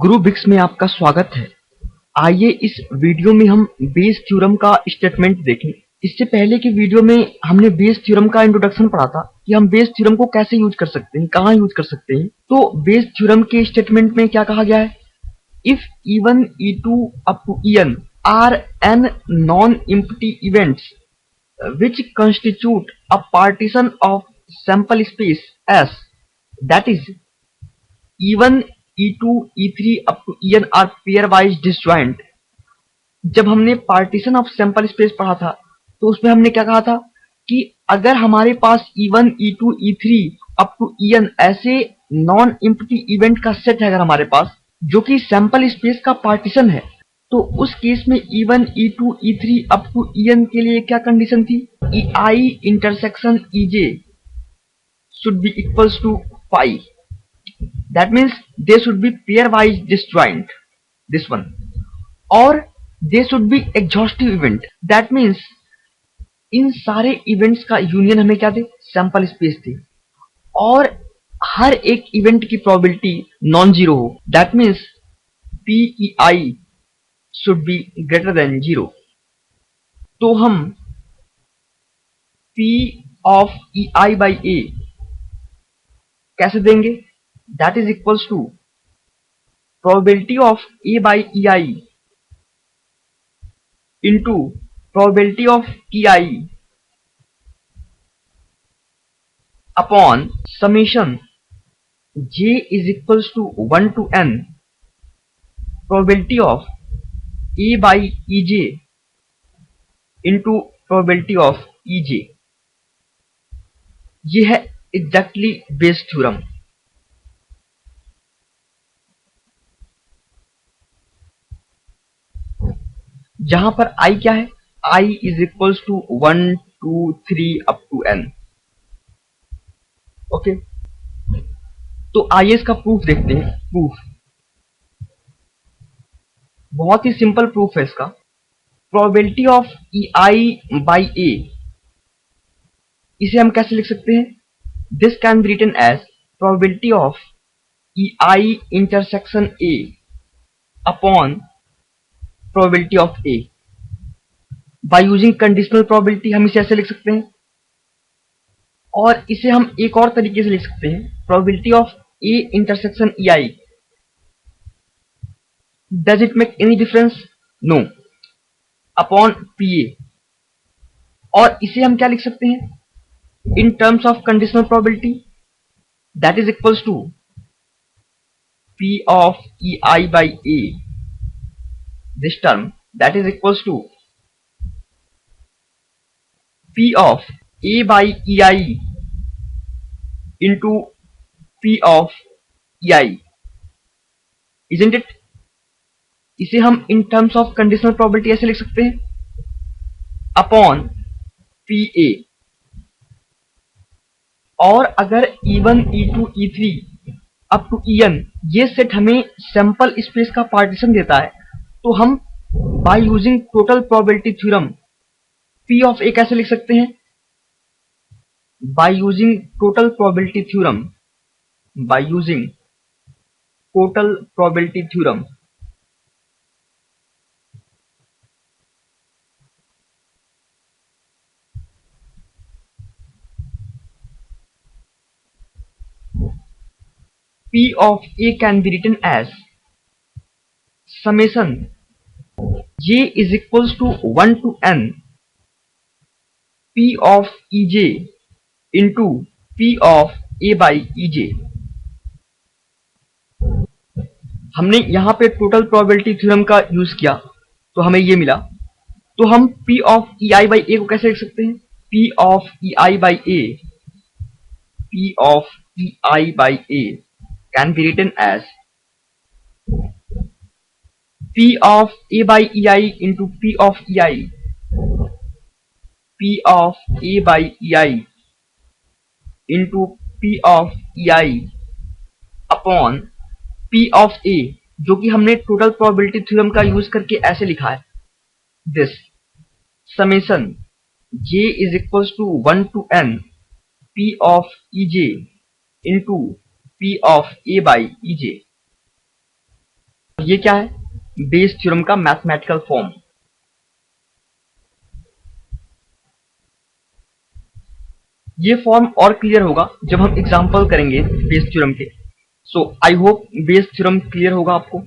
गुरु Vicks में आपका स्वागत है। आइए इस वीडियो में हम बेस थ्योरम का स्टेटमेंट देखें। इससे पहले की वीडियो में हमने बेस थ्योरम का इंट्रोडक्शन पढ़ा था कि हम बेस थ्योरम को कैसे यूज कर सकते हैं, कहाँ यूज कर सकते हैं। तो बेस थ्योरम के स्टेटमेंट में क्या कहा गया है? If E1, E2 up to En are n non-empty events which constitute a partition of sample space S, that is E1, E2, E3 up to En are pairwise disjoint. जब हमने partition of sample space पढ़ा था तो उसमें हमने क्या कहा था कि अगर हमारे पास E1, E2, E3 up to En ऐसे नॉन एम्प्टी इवेंट का सेट है अगर हमारे पास जो कि सैंपल स्पेस का पार्टीशन है, तो उस केस में E1, E2, E3 up to En के लिए क्या कंडीशन थी? Ei intersection Ej should be equals to 5. That means they should be pairwise disjoint, this one, or they should be exhaustive event. That means इन सारे events का union हमें क्या थे? Sample space थे, और हर एक इवेंट की प्रोबेबिलिटी नॉन जीरो हो। That means PEI should be greater than zero. तो हम P of EI by A कैसे देंगे? That is equals to probability of A by EI into probability of TI upon summation J is equals to 1 to N probability of A by EJ into probability of EJ। ये है exactly Bayes theorem. जहां पर I क्या है? I is equals to 1, 2, 3 up to N। Okay, तो आइए इसका proof देखते हैं। प्रूफ बहुत ही सिंपल प्रूफ है इसका। Probability of EI by A, इसे हम कैसे लिख सकते हैं? This can be written as probability of EI intersection A upon probability of A। By using conditional probability हम इसे ऐसे लिख सकते हैं, और इसे हम एक और तरीके से लिख सकते हैं, probability of A intersection EI। Does it make any difference? No, upon PA। और इसे हम क्या लिख सकते हैं in terms of conditional probability? That is equals to P of EI by A, this term, that is equals to P of A by EI into P of EI, isn't it? इसे हम इन terms of conditional probability ऐसे लिख सकते हैं, upon PA। और अगर E1, E2, E3 up to En ये set हमें सैंपल स्पेस का पार्टीशन देता है, तो हम by using total probability theorem P of A कैसे लिख सकते हैं? By using total probability theorem, by using total probability theorem P of A can be written as summation J is equals to 1 to N P of EJ into P of A by EJ। हमने यहां पे total probability theorem का use किया तो हमें ये मिला। तो हम P of EI by A को कैसे लिख सकते हैं? P of EI by A, P of EI by A can be written as P of A by EI into P of EI, P of A by EI into P of EI upon P of A, जो कि हमने total probability theorem का use करके ऐसे लिखा है, this summation J is equals to 1 to N P of EJ into P of A by EJ। ये क्या है? बेस थ्योरम का मैथमेटिकल फॉर्म। ये फॉर्म और क्लियर होगा जब हम एग्जांपल करेंगे बेस थ्योरम के। So I hope Bayes theorem clear होगा आपको।